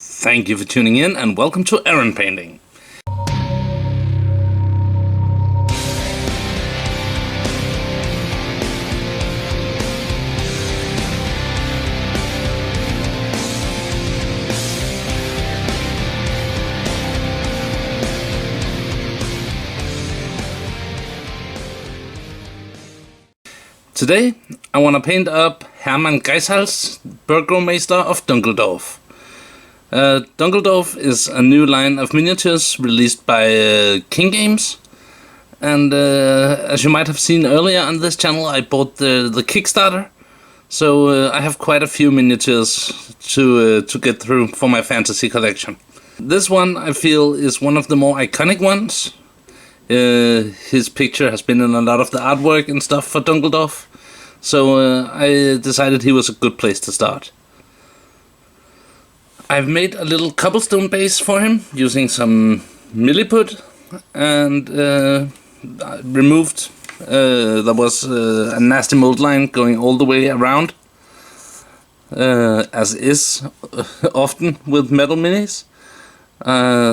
Thank you for tuning in and welcome to Errant Painting. Today I want to paint up Herman Geizhals, Burgomeister of Dunkeldorf. Dunkeldorf is a new line of miniatures released by King Games, and as you might have seen earlier on this channel, I bought the Kickstarter, so I have quite a few miniatures to get through for my fantasy collection. This one I feel is one of the more iconic ones. His picture has been in a lot of the artwork and stuff for Dunkeldorf, so I decided he was a good place to start. I've made a little cobblestone base for him using some milliput and removed, there was a nasty mold line going all the way around, as is often with metal minis.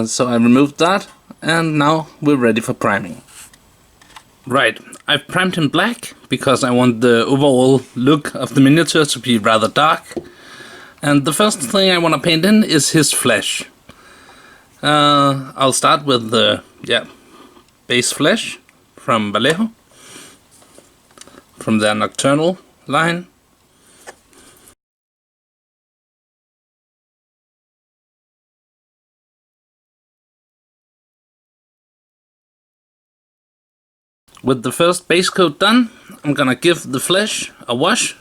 So I removed that, and now we're ready for priming. Right, I've primed him black because I want the overall look of the miniature to be rather dark. And the first thing I want to paint in is his flesh. I'll start with the base flesh from Vallejo, from their Nocturnal line. With the first base coat done, I'm gonna give the flesh a wash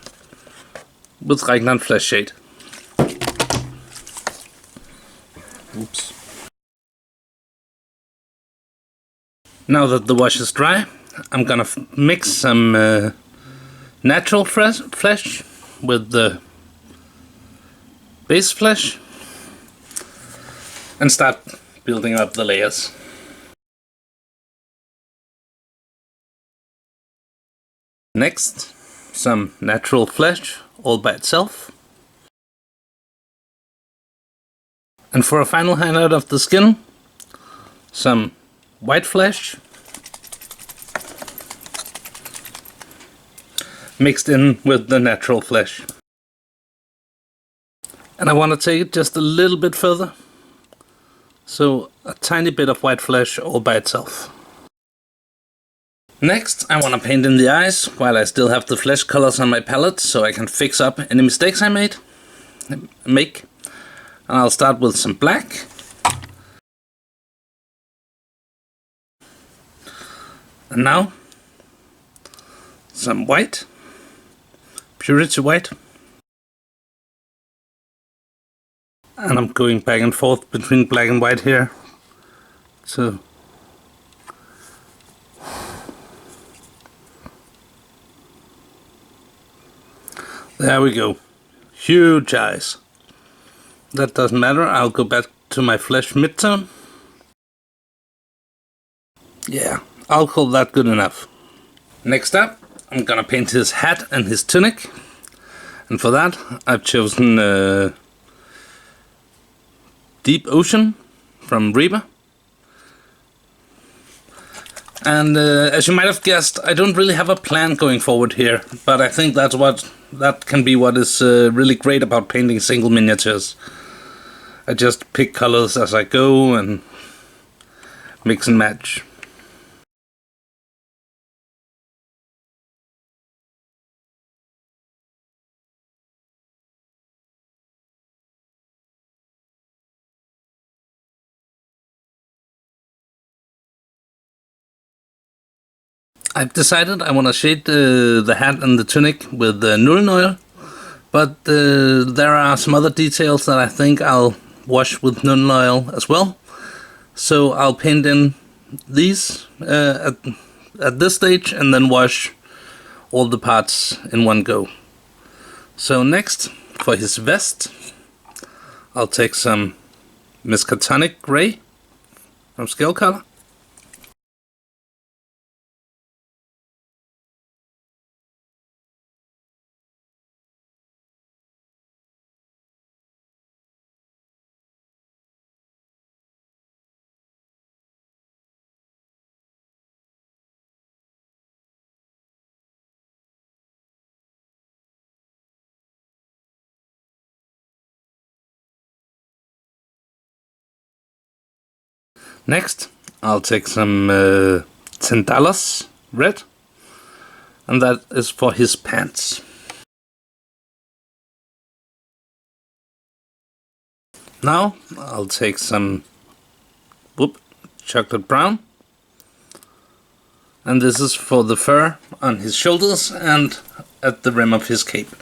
with Ragnar Flesh Shade. Oops. Now that the wash is dry, I'm gonna mix some natural flesh with the base flesh and start building up the layers. Next, some natural flesh all by itself. And for a final highlight of the skin, some white flesh mixed in with the natural flesh. And I want to take it just a little bit further, so a tiny bit of white flesh all by itself. Next, I want to paint in the eyes while I still have the flesh colors on my palette, so I can fix up any mistakes I make. And I'll start with some black. And now, some white. Purity white. And I'm going back and forth between black and white here. So there we go. Huge eyes. That doesn't matter, I'll go back to my flesh midtone. Yeah, I'll call that good enough. Next up, I'm gonna paint his hat and his tunic. And for that, I've chosen Deep Ocean from Reba. And as you might have guessed, I don't really have a plan going forward here, but I think that can be what is really great about painting single miniatures. I just pick colors as I go and mix and match. I've decided I want to shade the hat and the tunic with Nuln Oil, but there are some other details that I think I'll wash with Nuln Oil as well. So I'll paint in these at this stage and then wash all the parts in one go. So next, for his vest, I'll take some Miskatonic Gray from Scale Color. Next, I'll take some $10 red, and that is for his pants. Now I'll take some chocolate brown, and this is for the fur on his shoulders and at the rim of his cape.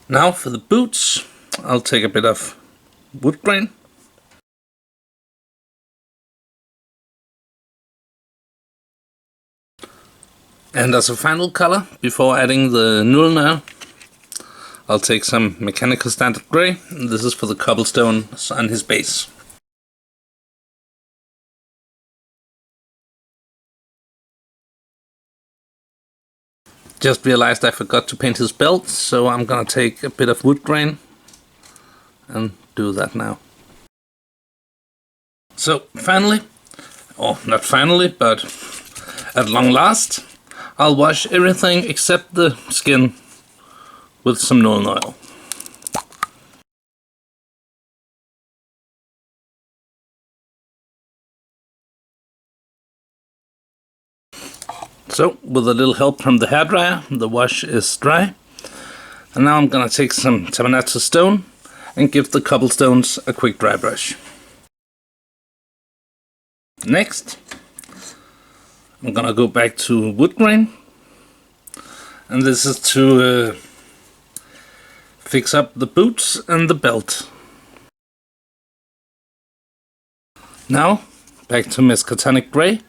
Now for the boots, I'll take a bit of wood grain. And as a final color, before adding the nullner, I'll take some mechanical standard grey. This is for the cobblestones on his base. Just realized I forgot to paint his belt, so I'm gonna take a bit of wood grain and do that now. So finally, or not finally, but at long last, I'll wash everything except the skin with some Nuln oil. So, with a little help from the hairdryer, the wash is dry. And now I'm gonna take some Tabernacle stone and give the cobblestones a quick dry brush. Next, I'm gonna go back to wood grain, and this is to fix up the boots and the belt. Now, back to Miskatonic Grey.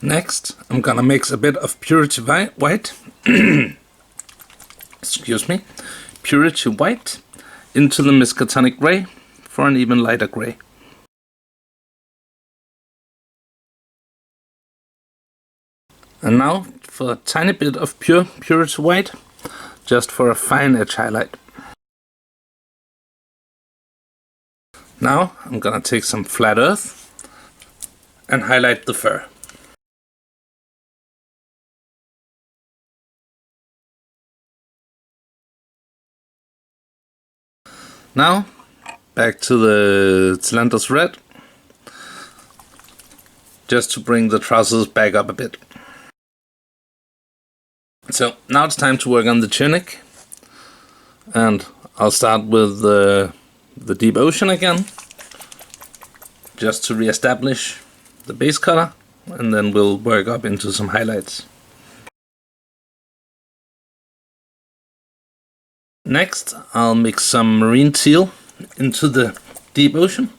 Next, I'm gonna mix a bit of Purity White, excuse me, Purity White into the Miskatonic Grey for an even lighter grey. And now for a tiny bit of pure Purity White, just for a fine edge highlight. Now I'm gonna take some flat earth and highlight the fur. Now, back to the Tlandos red, just to bring the trousers back up a bit. So, now it's time to work on the tunic, and I'll start with the deep ocean again, just to re-establish the base color, and then we'll work up into some highlights. Next, I'll mix some marine teal into the deep ocean.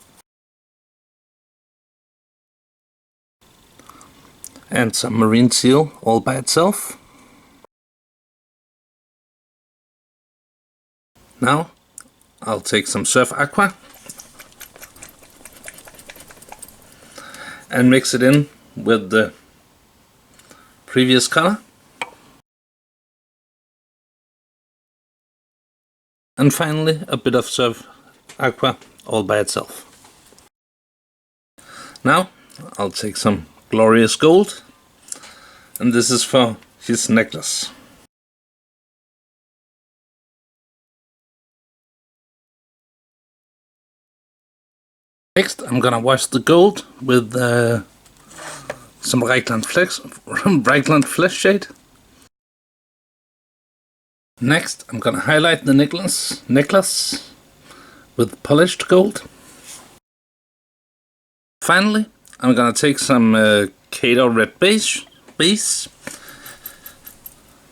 And some marine teal all by itself. Now, I'll take some surf aqua and mix it in with the previous color. And finally, a bit of surf aqua all by itself. Now, I'll take some glorious gold, and this is for his necklace. Next, I'm gonna wash the gold with some Reichland Flesh Shade. Next, I'm gonna highlight the necklace with polished gold. Finally, I'm gonna take some Kato red base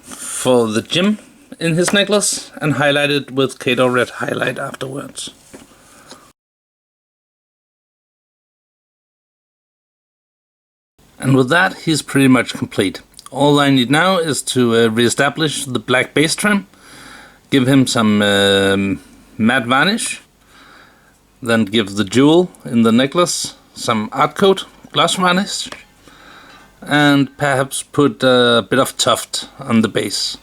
for the gem in his necklace and highlight it with Kato red highlight afterwards. And with that, he's pretty much complete. All I need now is to re-establish the black base trim, give him some matte varnish, then give the jewel in the necklace some art coat gloss varnish, and perhaps put a bit of tuft on the base.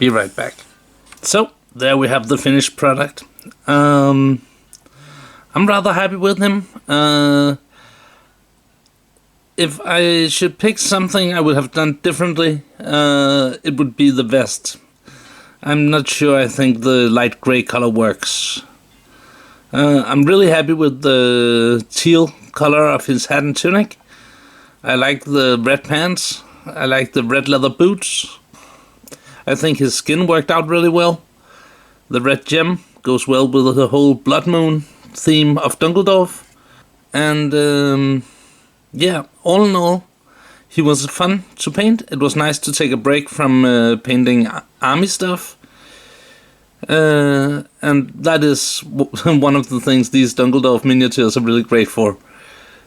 be right back. So, there we have the finished product. I'm rather happy with him. If I should pick something I would have done differently, it would be the vest. I'm not sure I think the light grey color works. I'm really happy with the teal color of his hat and tunic. I like the red pants. I like the red leather boots. I think his skin worked out really well. The red gem goes well with the whole Blood Moon theme of Dunkeldorf. And yeah, all in all, he was fun to paint. It was nice to take a break from painting army stuff. And that is one of the things these Dunkeldorf miniatures are really great for.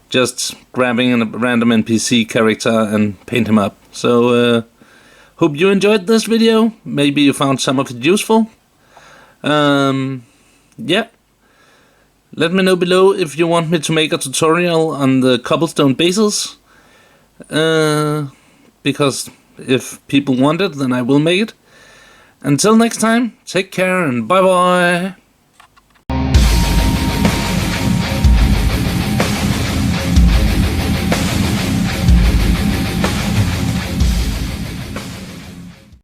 Just grabbing a random NPC character and paint him up. So, hope you enjoyed this video. Maybe you found some of it useful. Yeah. Let me know below if you want me to make a tutorial on the cobblestone bases. Because if people want it, then I will make it. Until next time, take care and bye bye.